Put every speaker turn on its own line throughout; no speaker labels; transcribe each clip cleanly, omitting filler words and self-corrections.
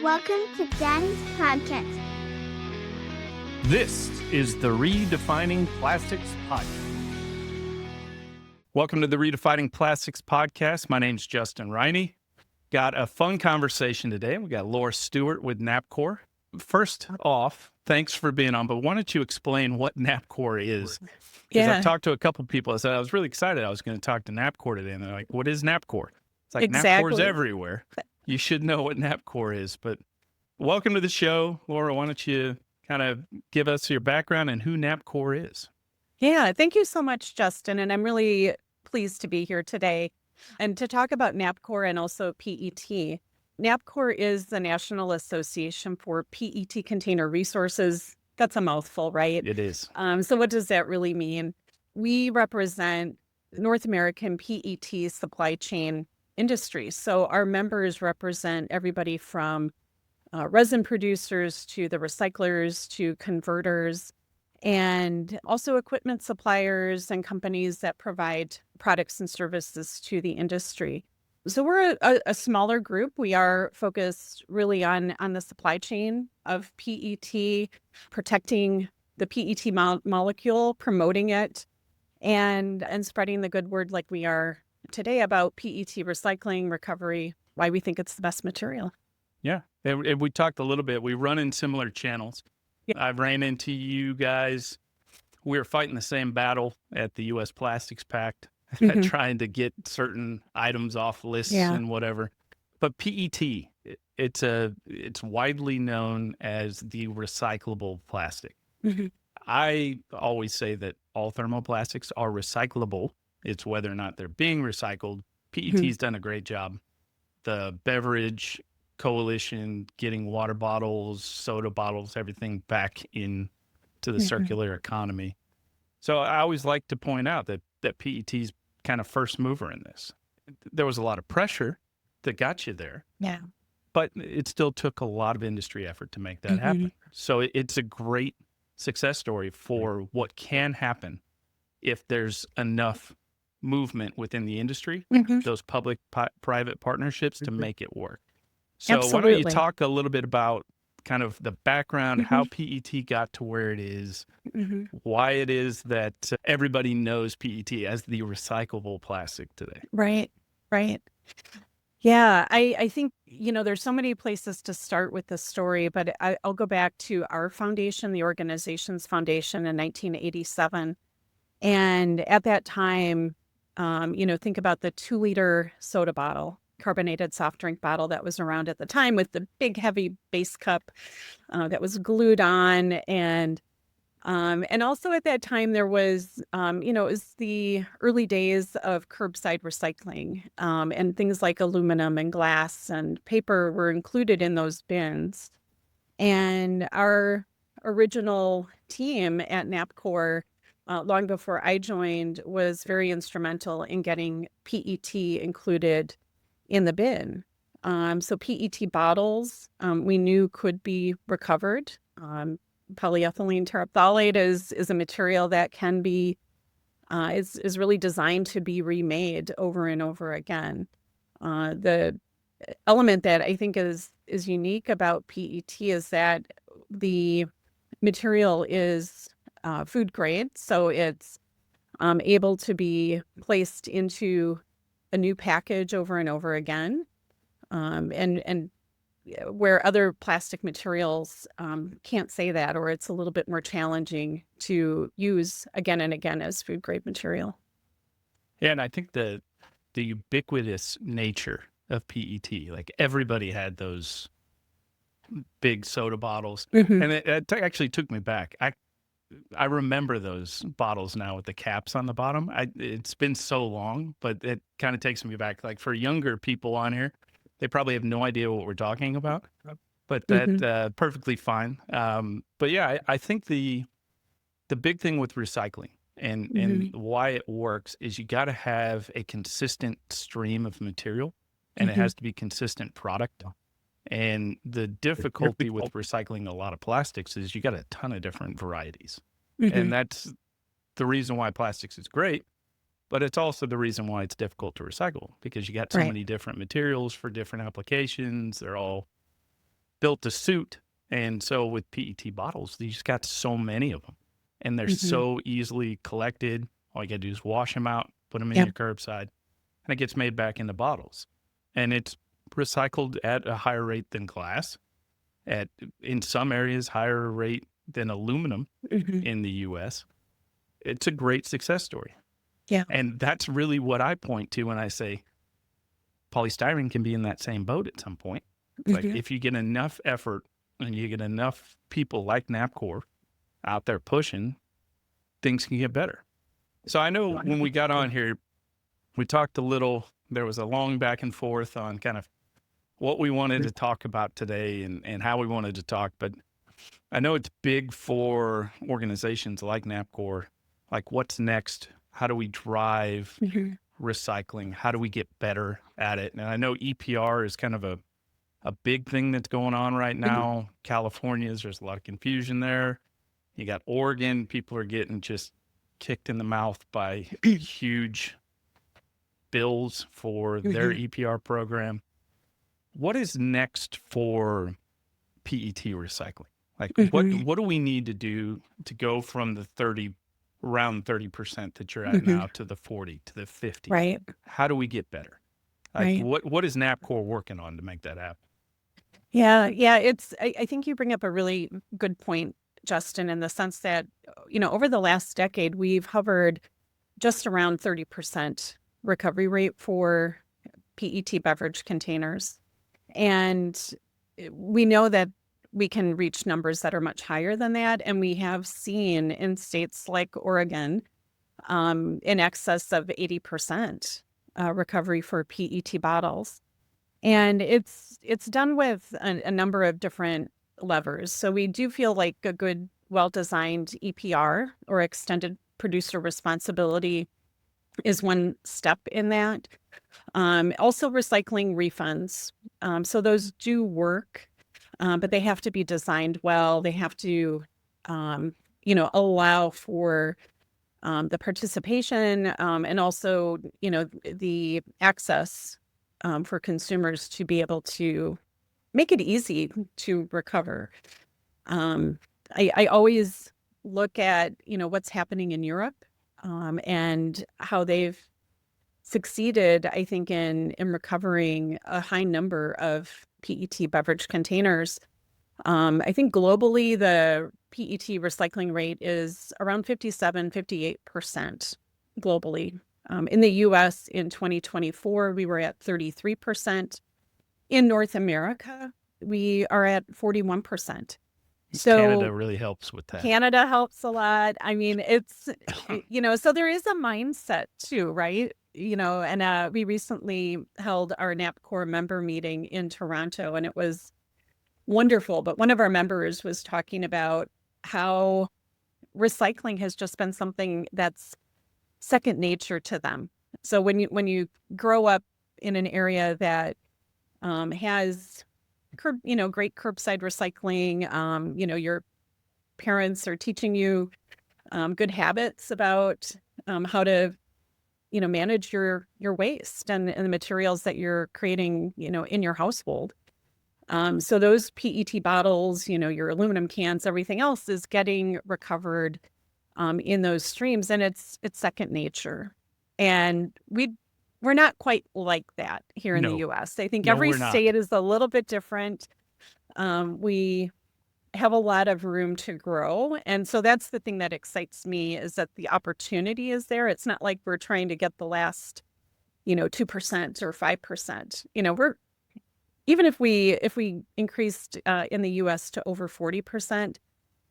Welcome to Daddy's Podcast.
This is the Redefining Plastics Podcast. Welcome to the Redefining Plastics Podcast. My name's Justin Riney. Got a fun conversation today. We got Laura Stewart with NAPCOR. First off, thanks for being on, but why don't you explain what NAPCOR is? Because I've talked to a couple people. I said I was really excited I was going to talk to NAPCOR today, and they're like, what is NAPCOR? It's like NAPCOR's everywhere. You should know what NAPCOR is, but welcome to the show. Laura, why don't you kind of give us your background and who NAPCOR is?
Yeah, thank you so much, Justin. And I'm really pleased to be here today and to talk about NAPCOR and also PET. NAPCOR is the National Association for PET Container Resources. That's a mouthful, right?
It is.
So what does that really mean? We represent North American PET supply chain industry. So our members represent everybody from resin producers to the recyclers to converters, and also equipment suppliers and companies that provide products and services to the industry. So we're a smaller group. We are focused really on the supply chain of PET, protecting the PET molecule, promoting it, and spreading the good word like we are today about PET recycling, recovery, why we think it's the best material.
Yeah. And we talked a little bit. We run in similar channels. Yeah. I've ran into you guys. We were fighting the same battle at the U.S. Plastics Pact, trying to get certain items off lists and whatever. But PET, it's widely known as the recyclable plastic. I always say that all thermoplastics are recyclable. It's whether or not they're being recycled. PET's done a great job. The beverage coalition getting water bottles, soda bottles, everything back into the circular economy. So I always like to point out that PET's kind of first mover in this. There was a lot of pressure that got you there.
Yeah.
But it still took a lot of industry effort to make that happen. So it's a great success story for what can happen if there's enough movement within the industry, those public-private partnerships to make it work. So why don't you talk a little bit about kind of the background, how PET got to where it is, why it is that everybody knows PET as the recyclable plastic today.
Right. Yeah, I think, there's so many places to start with this story, but I'll go back to our foundation, the organization's foundation in 1987. And at that time, think about the 2-liter soda bottle, carbonated soft drink bottle that was around at the time with the big heavy base cup that was glued on. And also at that time there was, it was the early days of curbside recycling, and things like aluminum and glass and paper were included in those bins. And our original team at NAPCOR, long before I joined, was very instrumental in getting PET included in the bin. So PET bottles, we knew could be recovered. Polyethylene terephthalate is a material that can be, is really designed to be remade over and over again. The element that I think is unique about PET is that the material is food grade, so it's able to be placed into a new package over and over again, and where other plastic materials can't say that, or it's a little bit more challenging to use again and again as food grade material.
Yeah, and I think the ubiquitous nature of PET, like everybody had those big soda bottles, and it actually took me back. I remember those bottles now with the caps on the bottom. It's been so long, but it kind of takes me back. Like for younger people on here, they probably have no idea what we're talking about, but that perfectly fine. But yeah, I think the big thing with recycling and why it works is you got to have a consistent stream of material, and it has to be consistent product. And the difficulty with recycling a lot of plastics is you got a ton of different varieties. And that's the reason why plastics is great, but it's also the reason why it's difficult to recycle, because you got so many different materials for different applications. They're all built a suit. And so with PET bottles, you just got so many of them, and they're so easily collected. All you got to do is wash them out, put them in your curbside, and it gets made back into bottles. And it's recycled at a higher rate than glass, in some areas, higher rate than aluminum in the U.S. It's a great success story.
Yeah.
And that's really what I point to when I say polystyrene can be in that same boat at some point. It's like if you get enough effort and you get enough people like NAPCOR out there pushing, things can get better. So I know when we got on here, we talked a little, there was a long back and forth on kind of what we wanted to talk about today and how we wanted to talk. But I know it's big for organizations like NAPCOR, like what's next? How do we drive recycling? How do we get better at it? And I know EPR is kind of a big thing that's going on right now. California's, there's a lot of confusion there. You got Oregon, people are getting just kicked in the mouth by huge bills for their EPR program. What is next for PET recycling? Like what do we need to do to go from the around 30% that you're at now to the 40, to the 50?
Right.
How do we get better? Like what is NAPCOR working on to make that happen?
Yeah. I think you bring up a really good point, Justin, in the sense that, over the last decade, we've hovered just around 30% recovery rate for PET beverage containers. And we know that we can reach numbers that are much higher than that. And we have seen in states like Oregon, in excess of 80% recovery for PET bottles. And it's done with a number of different levers. So we do feel like a good, well-designed EPR, or extended producer responsibility, is one step in that. Also recycling refunds. So those do work, but they have to be designed well. They have to, allow for the participation and also, the access for consumers to be able to make it easy to recover. I always look at, what's happening in Europe and how they've succeeded, I think, in recovering a high number of PET beverage containers. I think globally, the PET recycling rate is around 58% globally. In the U.S. in 2024, we were at 33%. In North America, we are at 41%. So
Canada really helps with that.
Canada helps a lot. I mean, it's, so there is a mindset too, right? And we recently held our NAPCOR member meeting in Toronto, and it was wonderful. But one of our members was talking about how recycling has just been something that's second nature to them. So when you grow up in an area that has great curbside recycling, your parents are teaching you good habits about how to manage your waste and the materials that you're creating in your household. So those PET bottles, your aluminum cans, everything else is getting recovered in those streams, and it's second nature. And we're not quite like that here in the U.S. I think every state is a little bit different. We have a lot of room to grow. And so that's the thing that excites me, is that the opportunity is there. It's not like we're trying to get the last, 2% or 5%. Even if we increased in the U.S. to over 40%,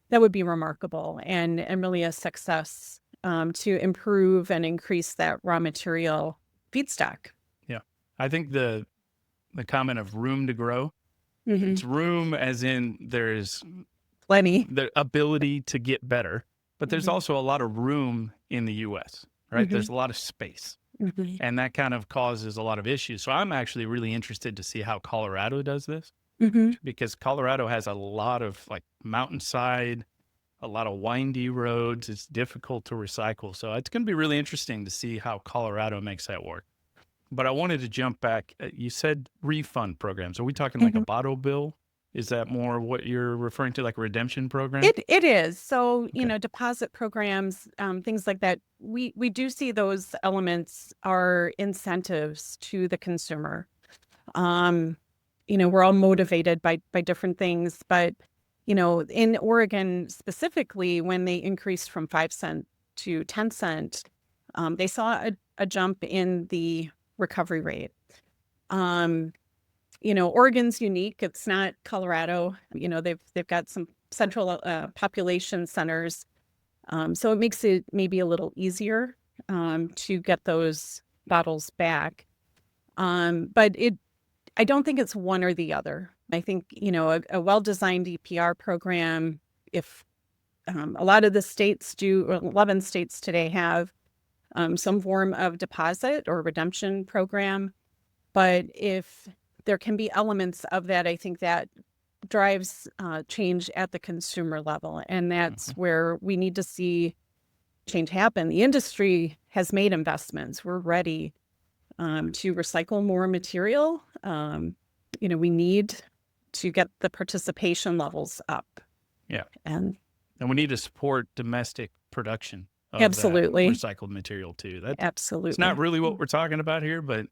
that would be remarkable and really a success to improve and increase that raw material feedstock.
Yeah. I think the comment of room to grow, it's room as in there's
plenty,
the ability to get better, but there's also a lot of room in the U.S., right? There's a lot of space. And that kind of causes a lot of issues. So I'm actually really interested to see how Colorado does this, because Colorado has a lot of like mountainside, a lot of windy roads. It's difficult to recycle. So it's going to be really interesting to see how Colorado makes that work. But I wanted to jump back. You said refund programs. Are we talking like a bottle bill Is that more what you're referring to, like a redemption program?
It is. So,
Okay.
deposit programs, things like that. We do see those elements are incentives to the consumer. Um, we're all motivated by different things, but in Oregon specifically, when they increased from 5 cent to 10 cent, they saw a jump in the recovery rate. Um, Oregon's unique. It's not Colorado. They've got some central population centers, so it makes it maybe a little easier to get those bottles back. But I don't think it's one or the other. I think a well-designed EPR program. If a lot of the states do, or 11 states today have some form of deposit or redemption program. But if there can be elements of that, I think that drives change at the consumer level. And that's where we need to see change happen. The industry has made investments. We're ready to recycle more material. We need to get the participation levels up.
Yeah.
And
we need to support domestic production of
absolutely
that recycled material too.
Absolutely.
It's not really what we're talking about here, but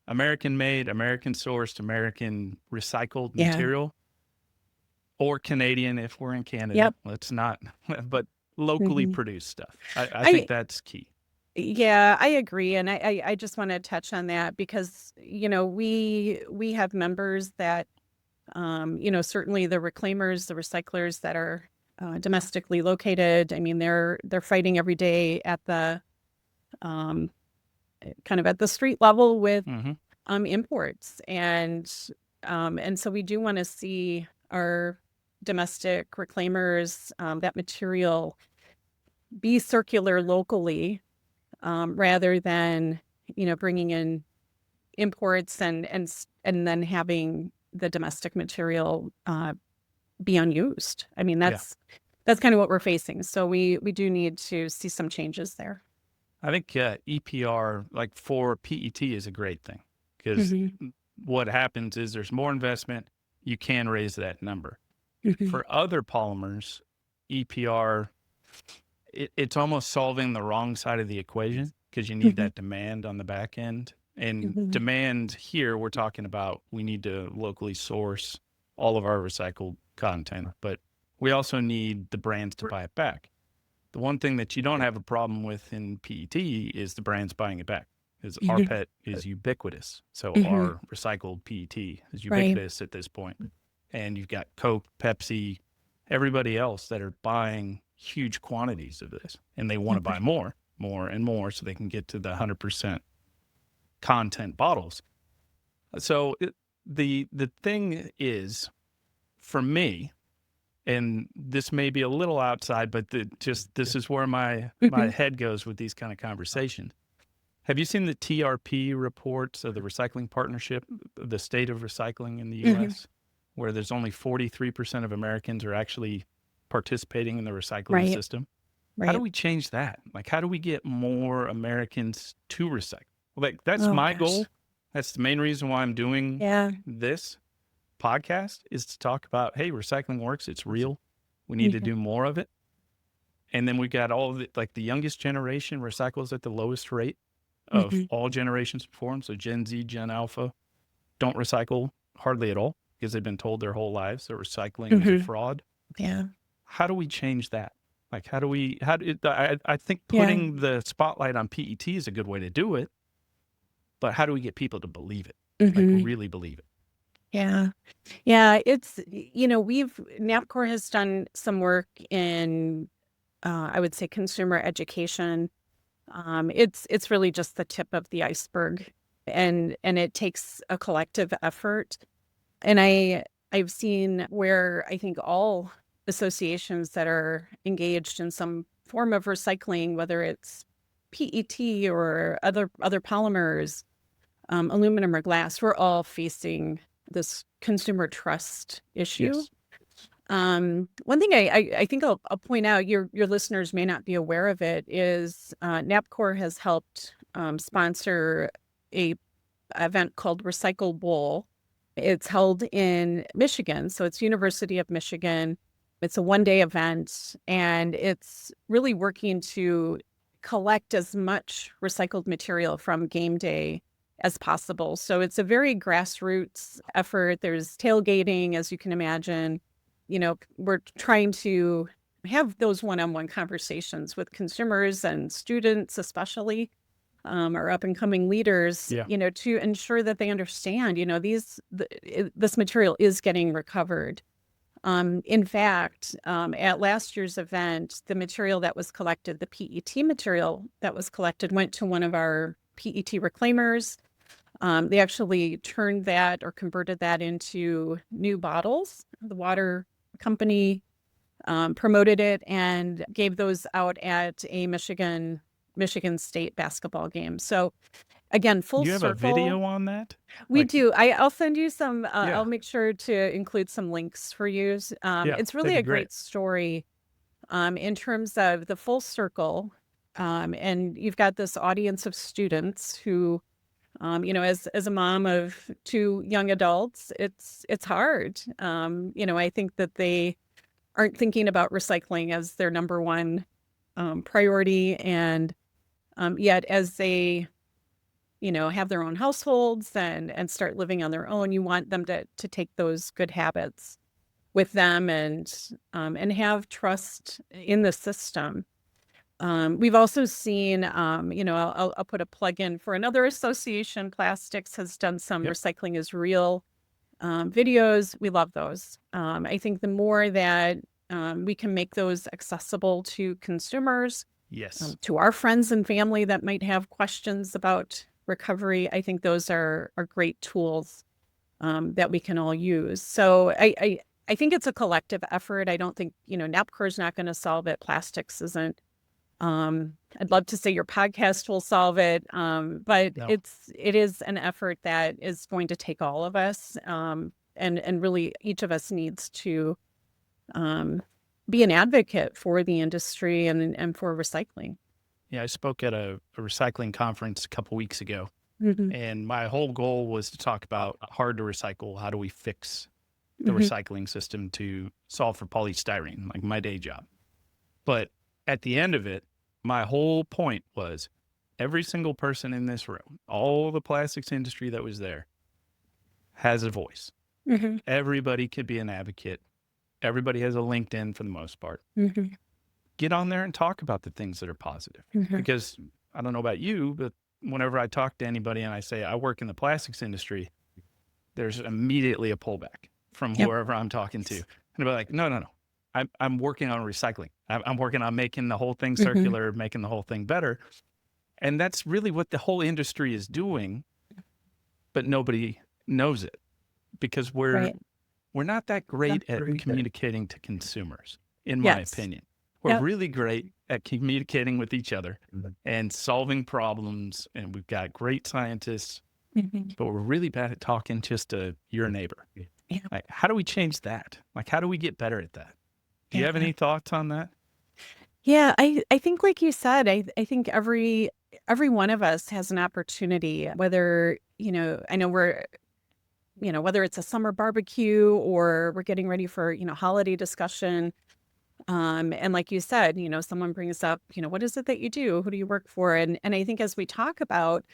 American made, American sourced, American recycled material, or Canadian if we're in Canada.
Yep.
Let's not, but locally produced stuff. I think that's key.
Yeah, I agree. And I just want to touch on that because, we have members that, certainly the reclaimers, the recyclers that are domestically located. I mean, they're fighting every day at the kind of at the street level with imports. And so we do want to see our domestic reclaimers, that material be circular locally, rather than, bringing in imports and then having the domestic material be unused. I mean, that's kind of what we're facing. So we do need to see some changes there.
I think EPR, like for PET, is a great thing because what happens is there's more investment. You can raise that number. For other polymers, EPR, it's almost solving the wrong side of the equation because you need that demand on the back end. And demand here, we're talking about we need to locally source all of our recycled content, but we also need the brands to buy it back. The one thing that you don't have a problem with in PET is the brands buying it back, because our PET is ubiquitous. So our recycled PET is ubiquitous at this point. And you've got Coke, Pepsi, everybody else that are buying huge quantities of this. And they want to buy more and more so they can get to the 100% content bottles. So the thing is, for me, and this may be a little outside, but this is where my head goes with these kind of conversations. Have you seen the TRP reports of the Recycling Partnership, the state of recycling in the U.S., where there's only 43% of Americans are actually participating in the recycling system? How do we change that? Like, how do we get more Americans to recycle? Like, that's my goal. That's the main reason why I'm doing this podcast, is to talk about, hey, recycling works. It's real. We need to do more of it. And then we got all of it, like the youngest generation recycles at the lowest rate of all generations before them. So Gen Z, Gen Alpha don't recycle hardly at all because they've been told their whole lives that recycling is a fraud.
Yeah.
How do we change that? Like, I think putting the spotlight on PET is a good way to do it, but how do we get people to believe it? Like, really believe it?
Yeah. Yeah. It's, NAPCOR has done some work in, I would say, consumer education. It's really just the tip of the iceberg, and it takes a collective effort. And I've seen where I think all associations that are engaged in some form of recycling, whether it's PET or other polymers, aluminum or glass, we're all facing this consumer trust issue.
Yes.
One thing I think I'll point out, your listeners may not be aware of it, is NAPCOR has helped sponsor a event called Recycle Bowl. It's held in Michigan, so it's University of Michigan. It's a one-day event, and it's really working to collect as much recycled material from game day as possible. So it's a very grassroots effort. There's tailgating, as you can imagine. We're trying to have those one-on-one conversations with consumers and students, especially our up-and-coming leaders, to ensure that they understand, this material is getting recovered. In fact, at last year's event, the material that was collected, the PET material that was collected, went to one of our PET reclaimers. They actually turned that or converted that into new bottles. The water company promoted it and gave those out at a Michigan State basketball game. So again, full
You have
circle.
a video on that?
We do. I'll send you some.
Yeah.
I'll make sure to include some links for you. It's really
that'd be
a great story in terms of the full circle. And you've got this audience of students who, as a mom of two young adults, it's hard. I think that they aren't thinking about recycling as their number one priority, and yet as they have their own households and start living on their own, you want them to take those good habits with them and have trust in the system. We've also seen, I'll put a plug in for another association. Plastics has done some Recycling is Real videos. We love those. I think the more that we can make those accessible to consumers, to our friends and family that might have questions about recovery, I think those are great tools that we can all use. So I think it's a collective effort. I don't think, NAPCOR is not going to solve it. Plastics isn't. I'd love to say your podcast will solve it, but
No.
it is an effort that is going to take all of us, and really each of us needs to be an advocate for the industry and for recycling.
Yeah, I spoke at a recycling conference a couple weeks ago, and my whole goal was to talk about hard to recycle. How do we fix the recycling system to solve for polystyrene, like my day job? But at the end of it, my whole point was every single person in this room, all the plastics industry that was there, has a voice. Everybody could be an advocate. Everybody has a LinkedIn for the most part. Get on there and talk about the things that are positive. Because I don't know about you, but whenever I talk to anybody and I say I work in the plastics industry, there's immediately a pullback from whoever I'm talking to. And they're like, no. I'm working on recycling. I'm working on making the whole thing circular, making the whole thing better. And that's really what the whole industry is doing, but nobody knows it because we're not that great at communicating to consumers, in my opinion. We're really great at communicating with each other and solving problems, and we've got great scientists, but we're really bad at talking just to your neighbor. Like, how do we change that? Like, how do we get better at that? Do you have any thoughts on that?
Yeah, I think like you said, I think every one of us has an opportunity, whether, I know we're, whether it's a summer barbecue or we're getting ready for, holiday discussion. And like you said, someone brings up, what is it that you do? Who do you work for? And I think as we talk about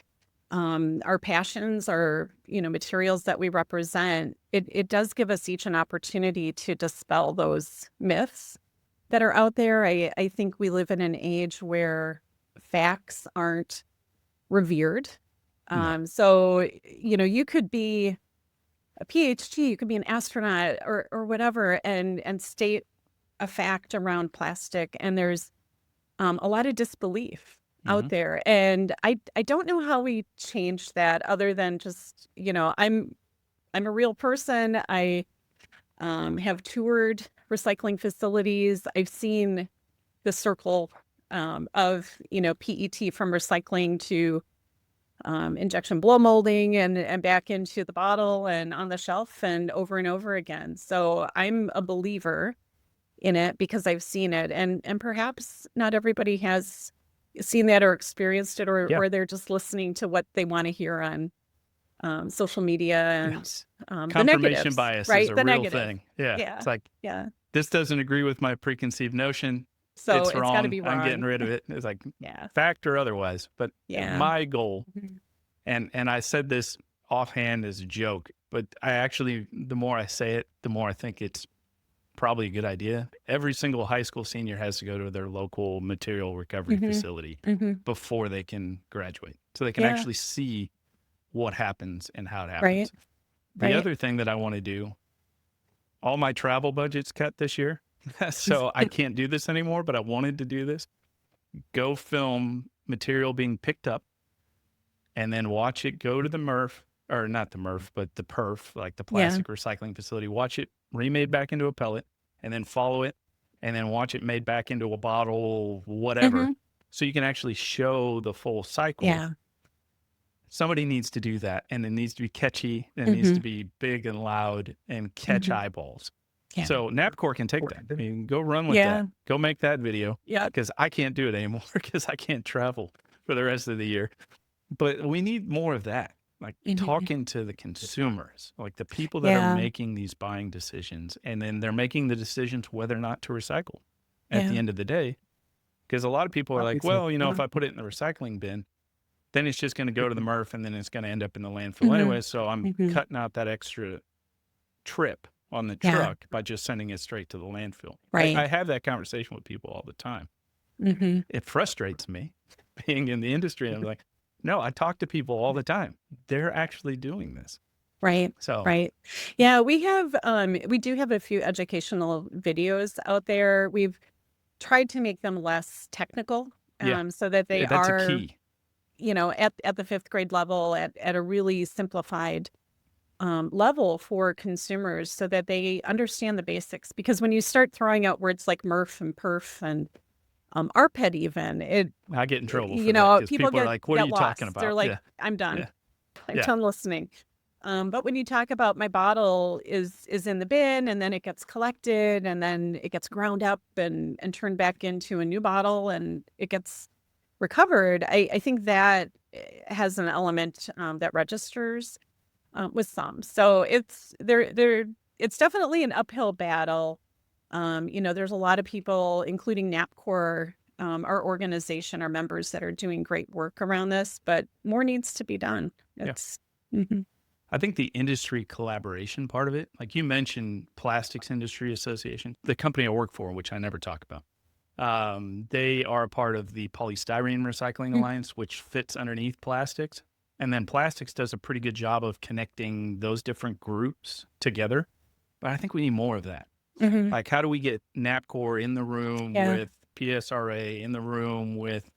our passions, our, materials that we represent, it does give us each an opportunity to dispel those myths that are out there. I think we live in an age where facts aren't revered. So, you could be a PhD, you could be an astronaut or whatever, and state a fact around plastic, and there's a lot of disbelief out there. And I don't know how we change that other than just, I'm a real person. I have toured recycling facilities. I've seen the circle of, PET from recycling to injection blow molding and back into the bottle and on the shelf and over again. So I'm a believer in it because I've seen it, and perhaps not everybody has seen that or experienced it, or they're just listening to what they want to hear on social media and the
Confirmation
negatives,
bias is
right?
a
The
real
negative.
thing. Yeah.
Yeah.
It's like,
Yeah.
this doesn't agree with my preconceived notion.
So
It's
it's got to
wrong.
be
I'm getting
wrong.
rid of it. It's like
Yeah.
fact or otherwise. But
Yeah.
my goal,
Mhm.
and I said this offhand as a joke, but I actually, the more I say it, the more I think it's probably a good idea. Every single high school senior has to go to their local material recovery
Mhm.
facility
Mhm.
before they can graduate. So they can
Yeah.
actually see what happens and how it happens.
Right.
The
Right.
other thing that I want to do, all my travel budget's cut this year. So I can't do this anymore, but I wanted to do this. Go film material being picked up and then watch it go to the MRF, or not the MRF, but the PERF, like the
Yeah.
plastic recycling facility. Watch it remade back into a pellet and then follow it and then watch it made back into a bottle, whatever.
Mhm.
So you can actually show the full cycle.
Yeah.
Somebody needs to do that, and it needs to be catchy, and it needs to
Mhm.
be big and loud and catch
Mhm.
eyeballs.
Yeah.
So NAPCOR can take that. I mean, go run with
Yeah.
that. Go make that video,
Yeah.
because I can't do it anymore because I can't travel for the rest of the year. But we need more of that, like
Mhm.
talking to the consumers, like the people that are
Yeah.
making these buying decisions, and then they're making the decisions whether or not to recycle at the
Yeah.
end of the day. Because a lot of people are like, well, if I put it in the recycling bin, then it's just going to go to the MRF and then it's going to end up in the landfill
Mhm.
anyway. So I'm
Mhm.
cutting out that extra trip on the
Yeah.
truck by just sending it straight to the landfill.
Right.
I have that conversation with people all the time.
Mhm.
It frustrates me being in the industry. I'm like, no, I talk to people all the time. They're actually doing this.
Right.
So
Right. Yeah, we do have a few educational videos out there. We've tried to make them less technical,
yeah,
so that they
that's a
are,
key.
at the fifth grade level at a really simplified level for consumers so that they understand the basics. Because when you start throwing out words like MRF and PERF and RPET even,
I get in trouble for that because
people
people are
get
like, what are you
lost.
talking
They're
about?
like,
Yeah.
I'm done.
Yeah.
I'm
Yeah.
done listening. But when you talk about my bottle is in the bin and then it gets collected and then it gets ground up and turned back into a new bottle and it gets recovered, I think that has an element that registers with some. So it's it's definitely an uphill battle. There's a lot of people, including NAPCOR, our organization, our members that are doing great work around this, but more needs to be done. It's Mhm.
I think the industry collaboration part of it, like you mentioned, Plastics Industry Association, the company I work for, which I never talk about, they are a part of the Polystyrene Recycling
Mm.
Alliance, which fits underneath plastics. And then plastics does a pretty good job of connecting those different groups together. But I think we need more of that.
Mhm.
Like, how do we get NAPCOR in the room
Yeah.
with PSRA, in the room with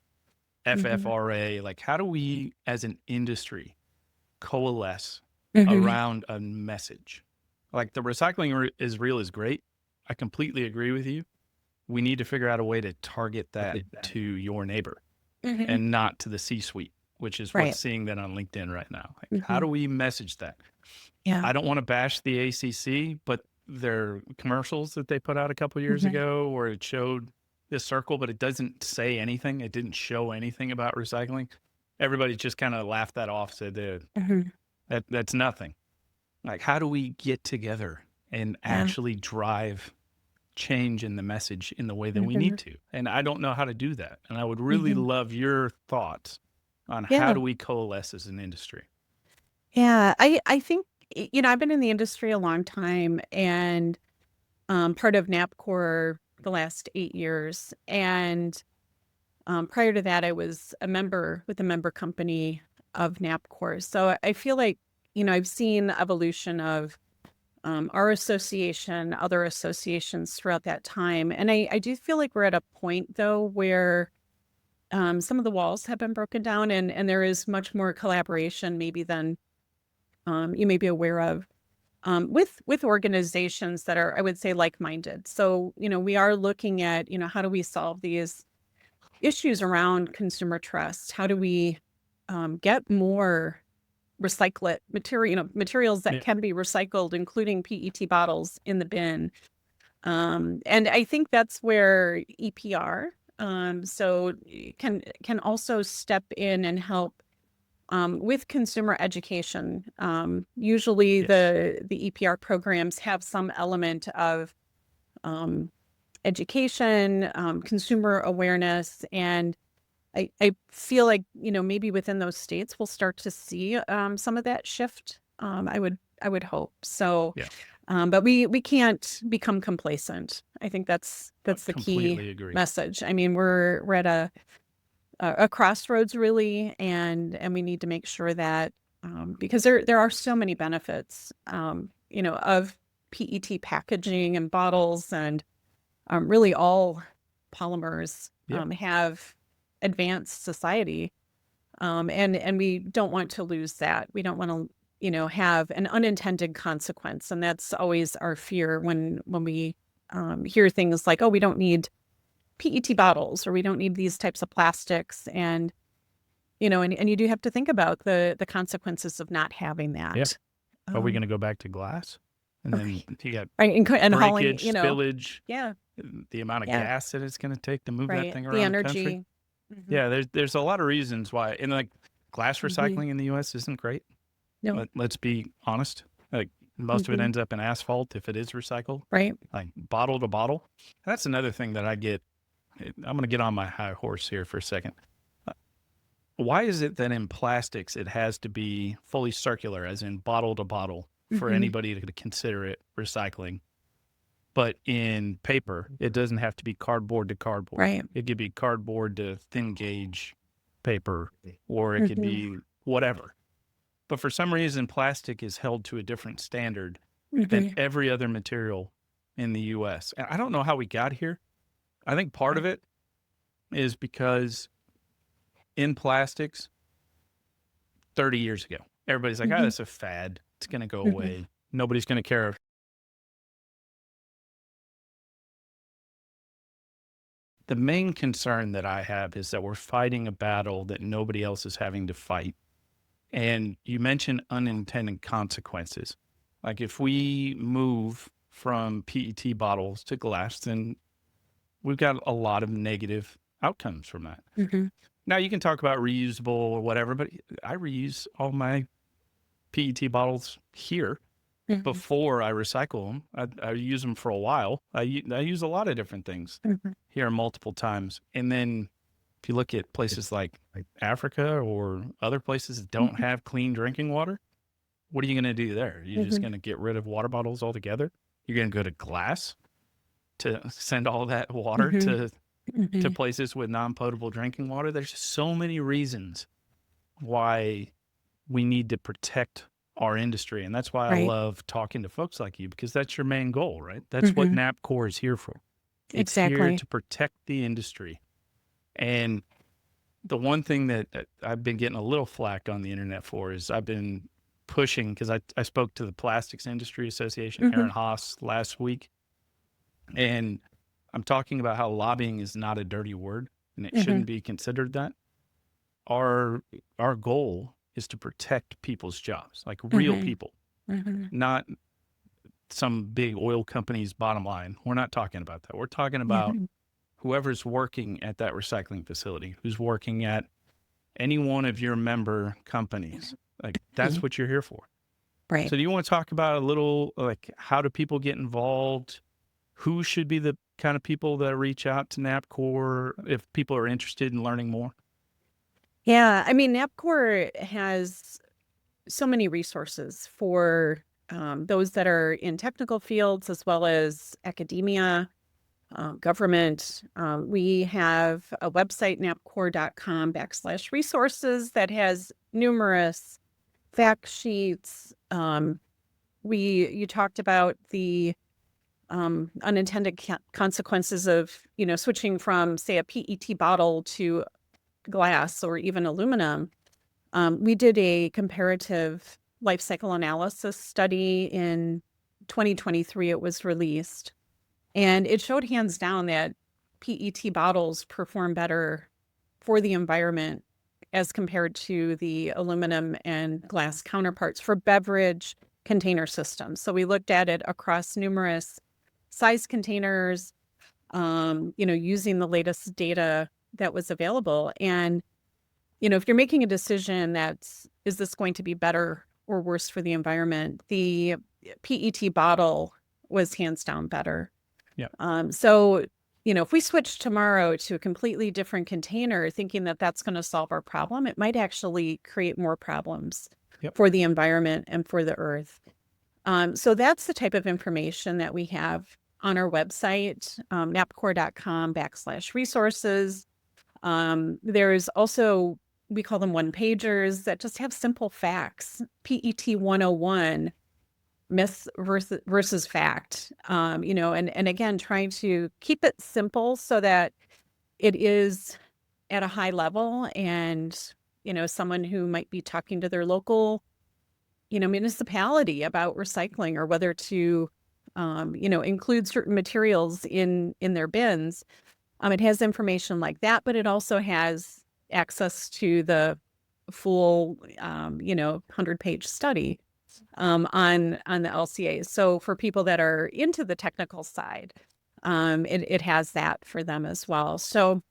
Mhm.
FFRA? Like, how do we, as an industry, coalesce
Mhm.
around a message? Like, the recycling is real is great. I completely agree with you. We need to figure out a way to target that to your neighbor
Mhm.
and not to the C-suite, which is
Right.
what's seeing that on LinkedIn right now. Like, how
Mhm.
do we message that?
Yeah.
I don't want to bash the ACC, but their commercials that they put out a couple years
Mhm.
ago where it showed this circle, but it doesn't say anything. It didn't show anything about recycling. Everybody just kind of laughed that off, said
Mhm.
that's nothing. Like, how do we get together and
Yeah.
actually drive change in the message in the way that we
Mhm.
need to? And I don't know how to do that. And I would really
Mhm.
love your thoughts on how
Yeah.
do we coalesce as an industry?
Yeah. I think, I've been in the industry a long time and part of NAPCOR the last 8 years. And prior to that, I was a member with a member company of NAPCOR. So I feel like, I've seen evolution of our association, other associations throughout that time. And I do feel like we're at a point, though, where some of the walls have been broken down and there is much more collaboration maybe than you may be aware of with organizations that are, I would say, like-minded. So, we are looking at, how do we solve these issues around consumer trust? How do we get more materials that
Yeah.
can be recycled, including PET bottles in the bin? And I think that's where EPR can also step in and help with consumer education. Usually
Yes.
the EPR programs have some element of education, consumer awareness, and I feel like, maybe within those states we'll start to see some of that shift. I would hope so.
Yeah.
But we can't become complacent. I think that's the key
Completely agree.
message. I mean, we're at a crossroads really, and we need to make sure that because there are so many benefits, of PET packaging and bottles, and really all polymers
Yeah.
have advanced society, and we don't want to lose that. We don't want to, have an unintended consequence, and that's always our fear when we hear things like, oh, we don't need PET bottles, or we don't need these types of plastics, and and you do have to think about the consequences of not having that.
Yeah. Are we
Um,
going to go back to glass? And then you got
right, and hauling,
breakage, spillage,
yeah,
the amount of
yeah,
gas that it's going to take to move that
right,
thing
the
around the country.
energy.
Yeah, there's a lot of reasons why. And like glass
Mhm.
recycling in the U.S. isn't great.
No,
Let's be honest. Like most of it
Mhm.
ends up in asphalt if it is recycled,
right,
like bottle to bottle. That's another thing that I get. I'm going to get on my high horse here for a second. Uh, Why is it that in plastics it has to be fully circular, as in bottle to bottle, for
Mhm.
anybody to consider it recycling? But in paper, it doesn't have to be cardboard to cardboard.
right,
It could be cardboard to thin gauge paper, or it could
Mhm.
be whatever. But for some reason, plastic is held to a different standard than
Mhm.
every other material in the US. And I don't know how we got here. I think part of it is because in plastics, 30 years ago, everybody's like, oh,
Mhm.
that's a fad. It's going to go
Mhm.
away. Nobody's going to care. The main concern that I have is that we're fighting a battle that nobody else is having to fight. And you mentioned unintended consequences. Like if we move from PET bottles to glass, then we've got a lot of negative outcomes from that.
Mhm.
Now you can talk about reusable or whatever, but I reuse all my PET bottles here
Mhm.
before I recycle them. I use them for a while. I use a lot of different things
Mhm.
here multiple times. And then if you look at places like Africa or other places that don't have clean drinking water, what are you going to do there? You're just
Mhm.
going to get rid of water bottles altogether? You're going to go to glass to send all that water
Mhm.
to
Mhm.
places with non-potable drinking water? There's so many reasons why we need to protect our industry. And that's why I
Right,
love talking to folks like you, because that's your main goal, right? That's what
Mhm.
NAPCOR is here for. It's here
exactly.
to protect the industry. And the one thing that I've been getting a little flack on the internet for is I've been pushing, because I spoke to the Plastics Industry Association, Aaron
Mhm.
Haas, last week. And I'm talking about how lobbying is not a dirty word and it
Mhm.
shouldn't be considered that. Our goal is to protect people's jobs, like real
Mhm.
people,
Mhm.
not some big oil company's bottom line. We're not talking about that. We're talking about
Mhm.
whoever's working at that recycling facility, who's working at any one of your member companies. Like that's
Mhm.
what you're here for.
Right.
So do you want to talk about a little, like, how do people get involved? Who should be the kind of people that reach out to NAPCOR if people are interested in learning more?
Yeah, I mean, NAPCOR has so many resources for those that are in technical fields as well as academia, government. We have a website, napcor.com/resources, that has numerous fact sheets. You talked about the unintended consequences of, switching from, say, a PET bottle to glass or even aluminum. We did a comparative life cycle analysis study in 2023. It was released, and it showed hands down that PET bottles perform better for the environment as compared to the aluminum and glass counterparts for beverage container systems. So we looked at it across numerous size containers, using the latest data that was available. And if you're making a decision is this going to be better or worse for the environment, the PET bottle was hands down better.
Yeah.
So, if we switch tomorrow to a completely different container, thinking that that's going to solve our problem, it might actually create more problems for the environment and for the earth. So that's the type of information that we have on our website, napcor.com/resources. There's also, we call them one-pagers that just have simple facts, PET 101, myth versus fact, and again, trying to keep it simple so that it is at a high level, and, someone who might be talking to their local, municipality about recycling or whether to, include certain materials in their bins. It has information like that, but it also has access to the full, 100-page study on the LCA. So for people that are into the technical side, it has that for them as well. So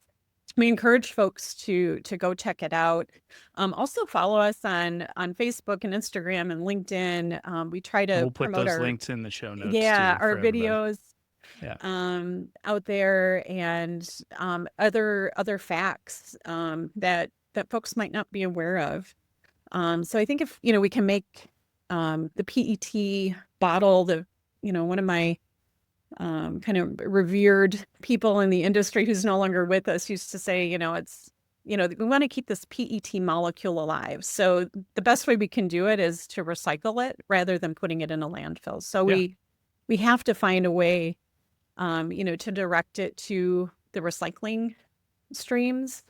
we encourage folks to go check it out. Also follow us on Facebook and Instagram and LinkedIn. We try to
We'll put
promote
those
our
links in the show notes.
our
for everybody.
videos.
Yeah.
Out there, and other facts that folks might not be aware of. So I think if we can make the PET bottle, one of my kind of revered people in the industry who's no longer with us used to say, it's we want to keep this PET molecule alive. So the best way we can do it is to recycle it rather than putting it in a landfill. So we have to find a way to direct it to the recycling streams,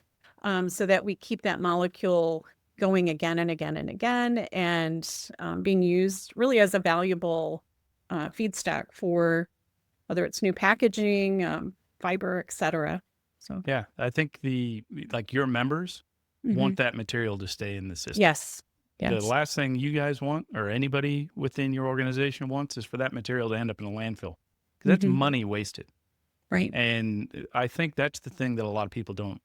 so that we keep that molecule going again and again and again, and being used really as a valuable feedstock for whether it's new packaging, fiber, et cetera. So
yeah, I think your members want that material to stay in the system.
Yes.
The last thing you guys want, or anybody within your organization wants, is for that material to end up in a landfill. Because that's money wasted.
Right.
And I think that's the thing that a lot of people don't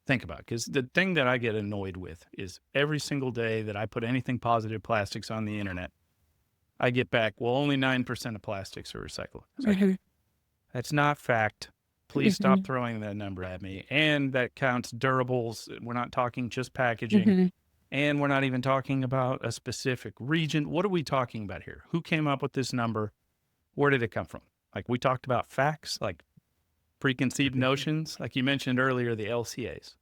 think about. Because the thing that I get annoyed with is every single day that I put anything positive plastics on the internet, I get back, well, only 9% of plastics are recycled. It's like, that's not fact. Please stop throwing that number at me. And that counts durables. We're not talking just packaging. And we're not even talking about a specific region. What are we talking about here? Who came up with this number? Where did it come from? Like we talked about facts, like preconceived notions, like you mentioned earlier, the LCAs.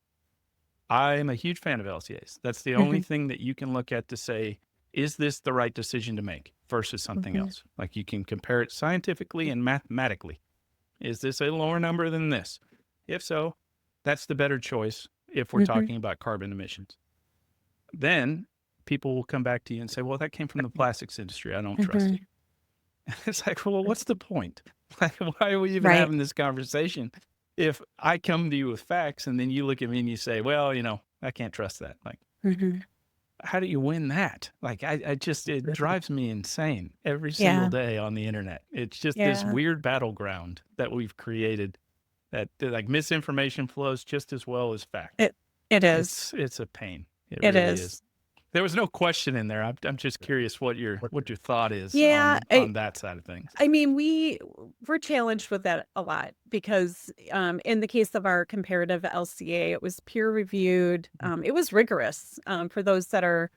I am a huge fan of LCAs. That's the only thing that you can look at to say, is this the right decision to make versus something else? Like you can compare it scientifically and mathematically. Is this a lower number than this? If so, that's the better choice if we're talking about carbon emissions. Then people will come back to you and say, well, that came from the plastics industry. I don't trust it. It's like, well, what's the point? Like, why are we even having this conversation if I come to you with facts and then you look at me and you say, well, I can't trust that. Like, how do you win that? Like, it drives me insane every single day on the internet. It's just this weird battleground that we've created that like misinformation flows just as well as fact.
It is.
It's a pain. It
really
is. There was no question in there. I'm just curious what your thought is on that side of things.
I mean, we're challenged with that a lot because in the case of our comparative LCA, it was peer reviewed. It was rigorous. For those that are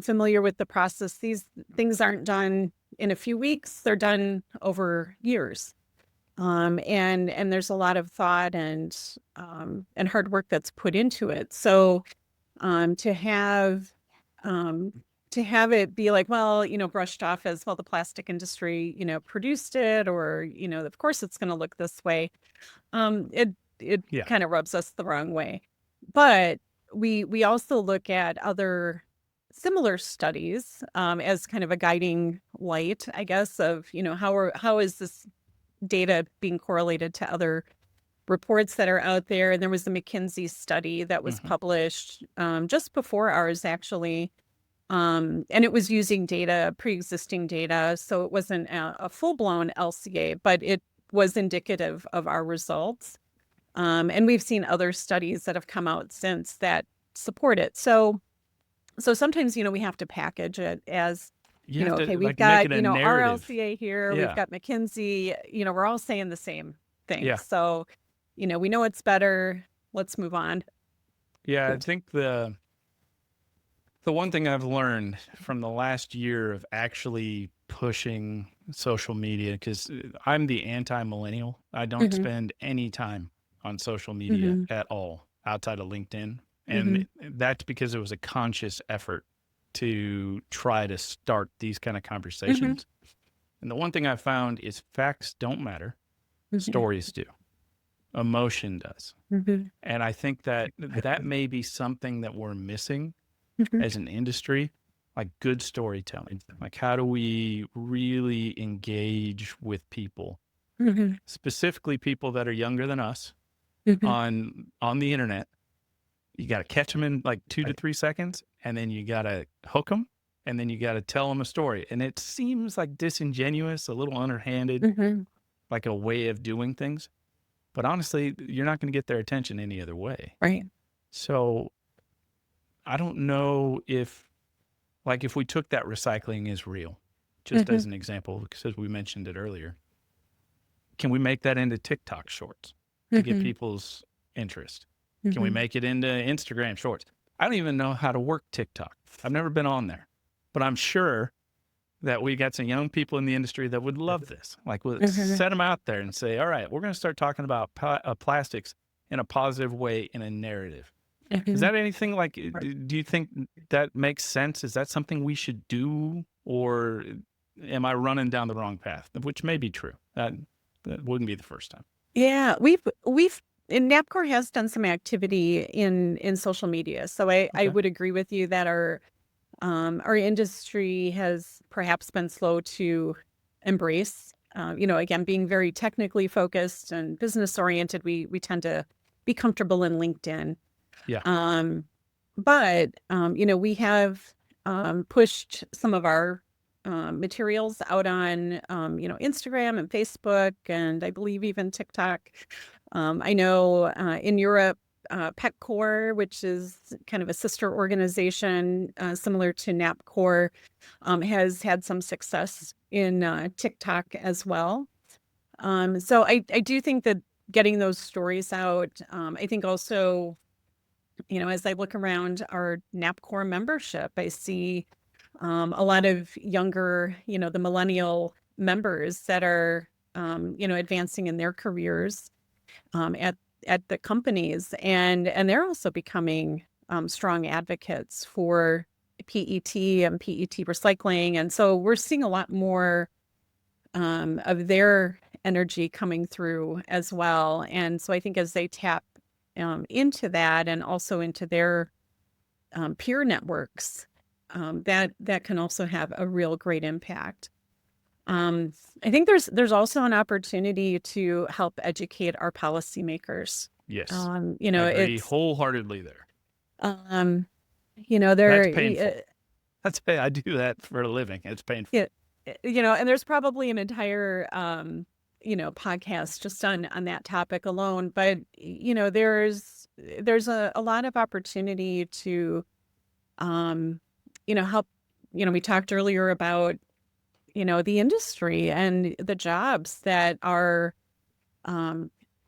familiar with the process, these things aren't done in a few weeks. They're done over years. And there's a lot of thought and hard work that's put into it. So to have it be like, well, brushed off as, well, the plastic industry, produced it, or, of course it's going to look this way. It kind of rubs us the wrong way. But we also look at other similar studies as kind of a guiding light, I guess, of, how is this data being correlated to other reports that are out there. And there was the McKinsey study that was published just before ours, actually. And it was using pre-existing data. So it wasn't a full-blown LCA, but it was indicative of our results. And we've seen other studies that have come out since that support it. So sometimes, we have to package it as,
You have to
okay, we've
like
got,
make it a narrative.
RLCA here, we've
Yeah.
got McKinsey, we're all saying the same thing.
Yeah.
So, we know it's better. Let's move on.
Yeah. I think the one thing I've learned from the last year of actually pushing social media, because I'm the anti-millennial. I don't spend any time on social media at all outside of LinkedIn. And that's because it was a conscious effort to try to start these kind of conversations. And the one thing I found is facts don't matter. Stories do. Emotion does. And I think that may be something that we're missing as an industry, like good storytelling. Like, how do we really engage with people, specifically people that are younger than us on the internet? You got to catch them in like 2 to 3 seconds, and then you got to hook them, and then you got to tell them a story. And it seems like disingenuous, a little underhanded, like a way of doing things. But honestly, you're not going to get their attention any other way.
Right.
So I don't know if we took that recycling is real, just as an example, because we mentioned it earlier. Can we make that into TikTok shorts to get people's interest? Can we make it into Instagram shorts? I don't even know how to work TikTok. I've never been on there, but I'm sure that we got some young people in the industry that would love this. Like, we'll set them out there and say, all right, we're going to start talking about plastics in a positive way, in a narrative. Is that anything like, do you think that makes sense? Is that something we should do, or am I running down the wrong path? Which may be true. That wouldn't be the first time.
Yeah, we've and NAPCOR has done some activity in social media. So I would agree with you that our industry has perhaps been slow to embrace. Again, being very technically focused and business oriented, we tend to be comfortable in LinkedIn.
Yeah.
But we have pushed some of our materials out on Instagram and Facebook, and I believe even TikTok. I know in Europe, PETCOR, which is kind of a sister organization similar to NAPCOR, has had some success in TikTok as well. So I do think that getting those stories out, I think also, as I look around our NAPCOR membership, I see a lot of younger, the millennial members that are, advancing in their careers at the companies, and they're also becoming strong advocates for PET and PET recycling. And so we're seeing a lot more of their energy coming through as well. And so I think as they tap into that, and also into their peer networks, that can also have a real great impact. I think there's also an opportunity to help educate our policymakers.
Yes.
I
agree wholeheartedly there.
They're
That's painful. I do that for a living. It's painful.
And there's probably an entire podcast just on that topic alone. But there's a lot of opportunity to help. We talked earlier about the industry and the jobs that are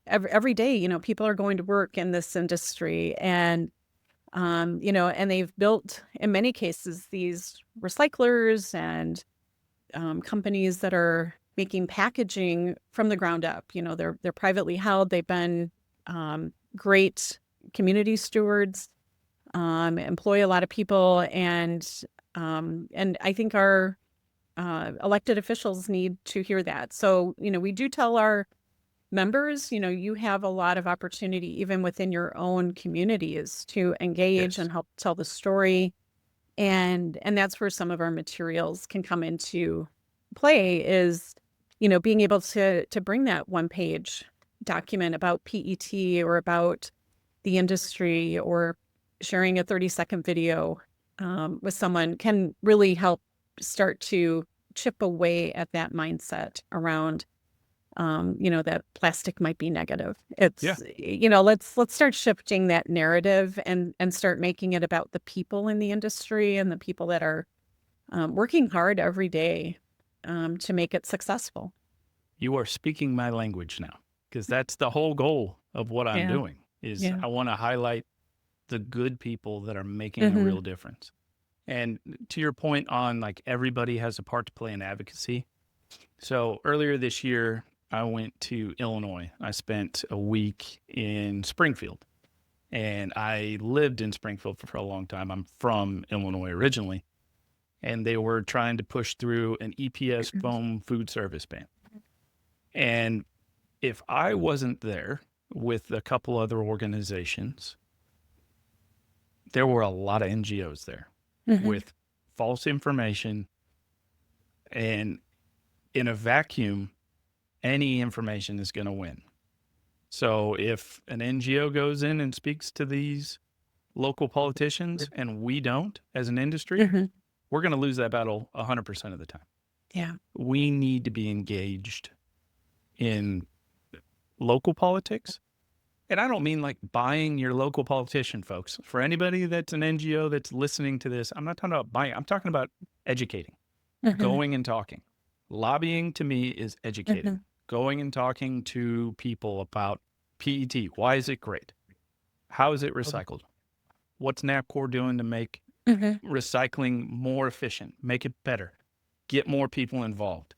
every day. People are going to work in this industry, and and they've built, in many cases, these recyclers and companies that are making packaging from the ground up. They're privately held. They've been great community stewards, employ a lot of people, and I think our elected officials need to hear that. So, we do tell our members, you have a lot of opportunity even within your own communities to engage and help tell the story. And that's where some of our materials can come into play, is, being able to bring that one-page document about PET or about the industry, or sharing a 30-second video with someone, can really help start to chip away at that mindset around that plastic might be negative.
Yeah.
Let's start shifting that narrative and start making it about the people in the industry and the people that are working hard every day to make it successful.
You are speaking my language now, because that's the whole goal of what I'm doing is I want to highlight the good people that are making a real difference. And to your point on like everybody has a part to play in advocacy. So earlier this year, I went to Illinois. I spent a week in Springfield, and I lived in Springfield for a long time. I'm from Illinois originally, and they were trying to push through an EPS foam food service ban. And if I wasn't there with a couple other organizations, there were a lot of NGOs there with false information, and in a vacuum, any information is going to win. So if an NGO goes in and speaks to these local politicians and we don't as an industry, we're going to lose that battle 100% of the time.
Yeah.
We need to be engaged in local politics. And I don't mean like buying your local politician, folks. For anybody that's an NGO that's listening to this, I'm not talking about buying. I'm talking about educating, going and talking. Lobbying to me is educating, going and talking to people about PET. Why is it great? How is it recycled? What's NAPCOR doing to make recycling more efficient, make it better, get more people involved?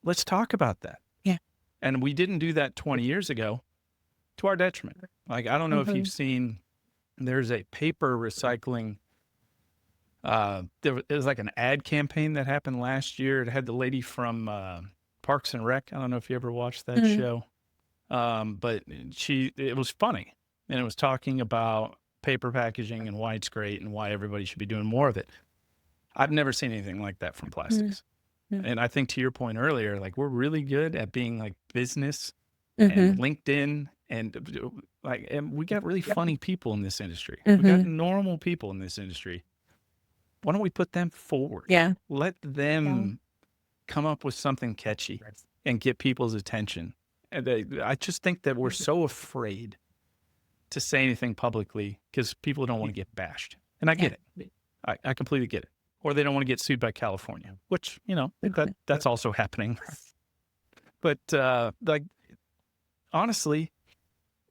Let's talk about that.
Yeah.
And we didn't do that 20 years ago to our detriment. Like, I don't know if you've seen, there's a paper recycling there was like an ad campaign that happened last year. It had the lady from Parks and Rec. I don't know if you ever watched that show. But it was funny. And it was talking about paper packaging and why it's great and why everybody should be doing more of it. I've never seen anything like that from plastics. And I think to your point earlier, like we're really good at being like business and LinkedIn and we got really funny people in this industry. We got normal people in this industry. Why don't we put them forward?
Yeah.
Let them come up with something catchy and get people's attention. And I just think that we're so afraid to say anything publicly because people don't want to get bashed. And I get it. I completely get it. Or they don't want to get sued by California, which, that's also happening. But honestly,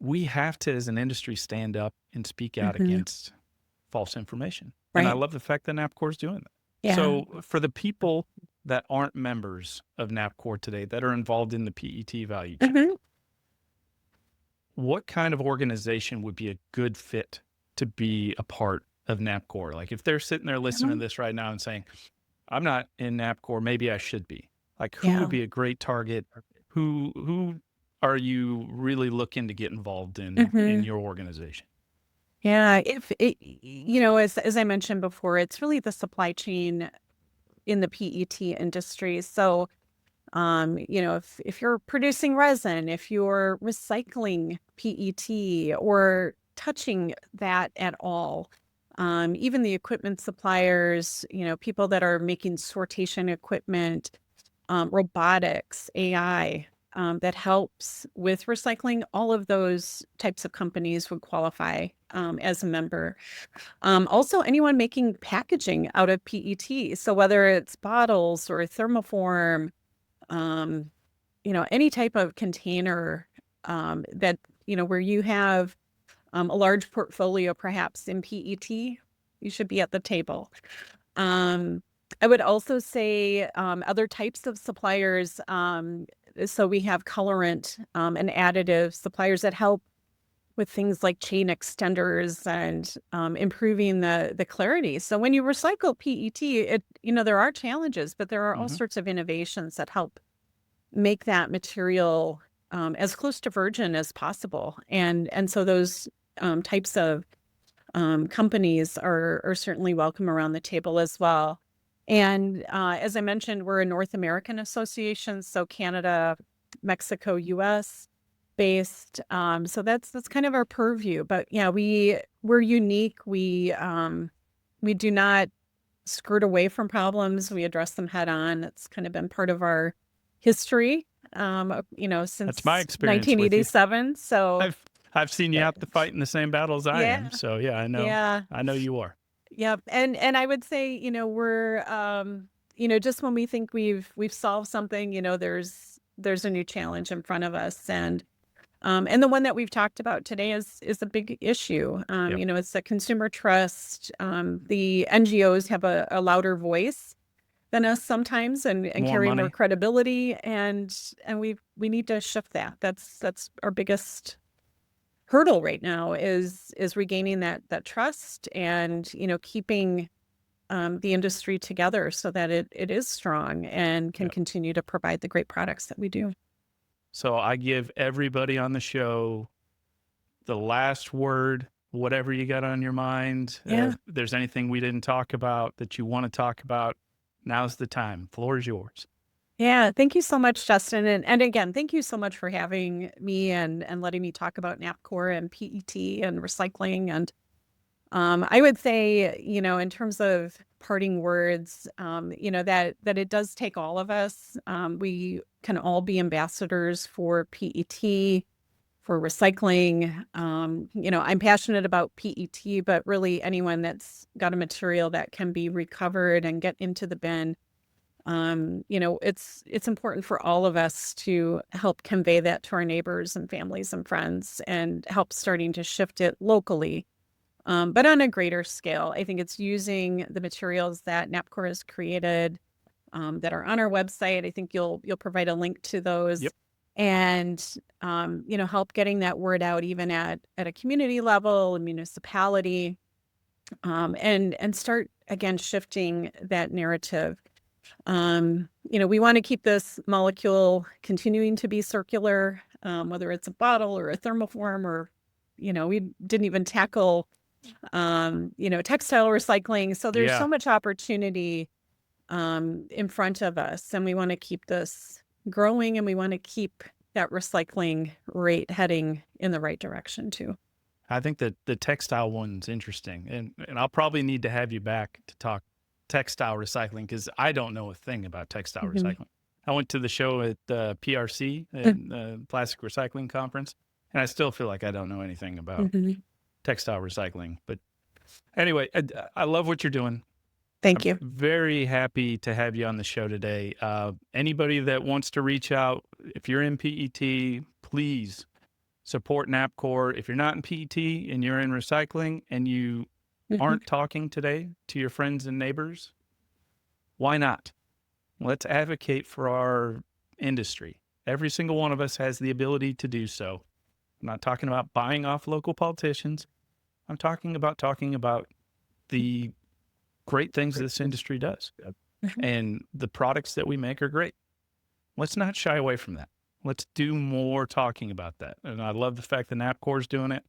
we have to, as an industry, stand up and speak out against false information. And I love the fact that NAPCOR is doing that.
Yeah.
So for the people that aren't members of NAPCOR today, that are involved in the PET value chain, what kind of organization would be a good fit to be a part of NAPCOR? Like if they're sitting there listening to this right now and saying, I'm not in NAPCOR, maybe I should be. Like who would be a great target? Who are you really looking to get involved in your organization?
Yeah, as I mentioned before, it's really the supply chain in the PET industry. So, if you're producing resin, if you're recycling PET or touching that at all, even the equipment suppliers, people that are making sortation equipment, robotics, AI, that helps with recycling, all of those types of companies would qualify as a member. Also, anyone making packaging out of PET. So whether it's bottles or thermoform, any type of container that, where you have a large portfolio perhaps in PET, you should be at the table. I would also say other types of suppliers. So we have colorant and additive suppliers that help with things like chain extenders and improving the clarity. So when you recycle PET, there are challenges, but there are all sorts of innovations that help make that material as close to virgin as possible. And so those types of companies are certainly welcome around the table as well. And as I mentioned, we're a North American association, so Canada, Mexico, US based. So that's kind of our purview. But yeah, we're unique. We do not skirt away from problems. We address them head on. It's kind of been part of our history. since
That's my experience with you.
1987. So
I've seen you out to fight in the same battles I
yeah,
am. So yeah,
yeah,
I know you are.
yep. And I would say, we're, just when we think we've solved something, there's a new challenge in front of us. And the one that we've talked about today is a big issue.
Yep.
It's the consumer trust. The NGOs have a louder voice than us sometimes, and
More
carry more
money.
credibility. And we need to shift that. That's our biggest hurdle right now is regaining that trust, and keeping the industry together so that it is strong and can
Yep.
continue to provide the great products that we do.
So I give everybody on the show the last word, whatever you got on your mind.
Yeah.
If there's anything we didn't talk about that you want to talk about, now's the time. Floor is yours.
Yeah, thank you so much, Justin. And again, thank you so much for having me and letting me talk about NAPCOR and PET and recycling. And I would say, in terms of parting words, that it does take all of us. We can all be ambassadors for PET, for recycling. I'm passionate about PET, but really anyone that's got a material that can be recovered and get into the bin. It's important for all of us to help convey that to our neighbors and families and friends, and help starting to shift it locally. But on a greater scale, I think it's using the materials that NAPCOR has created, that are on our website. I think you'll provide a link to those.
Yep.
And help getting that word out even at a community level, a municipality, and start again shifting that narrative. We want to keep this molecule continuing to be circular, whether it's a bottle or a thermoform, or we didn't even tackle textile recycling. So there's so much opportunity in front of us, and we want to keep this growing, and we want to keep that recycling rate heading in the right direction too.
I think that the textile one's interesting, and I'll probably need to have you back to talk textile recycling, because I don't know a thing about textile recycling. I went to the show at PRC, Plastic Recycling Conference, and I still feel like I don't know anything about textile recycling. But anyway, I love what you're doing.
Thank you.
Very happy to have you on the show today. Anybody that wants to reach out, if you're in PET, please support NAPCOR. If you're not in PET and you're in recycling and you aren't talking today to your friends and neighbors, why not? Let's advocate for our industry. Every single one of us has the ability to do so. I'm not talking about buying off local politicians. I'm talking about the great things this industry does. And the products that we make are great. Let's not shy away from that. Let's do more talking about that. And I love the fact that NAPCOR is doing it.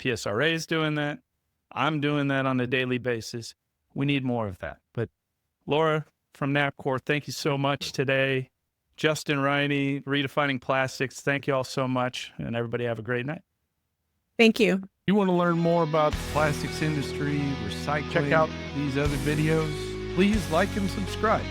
PSRA is doing that. I'm doing that on a daily basis. We need more of that. But Laura from NAPCOR, thank you so much today. Justin Riney, Redefining Plastics, thank you all so much. And everybody have a great night.
Thank you.
You want to learn more about the plastics industry, recycling, check out these other videos, please like and subscribe.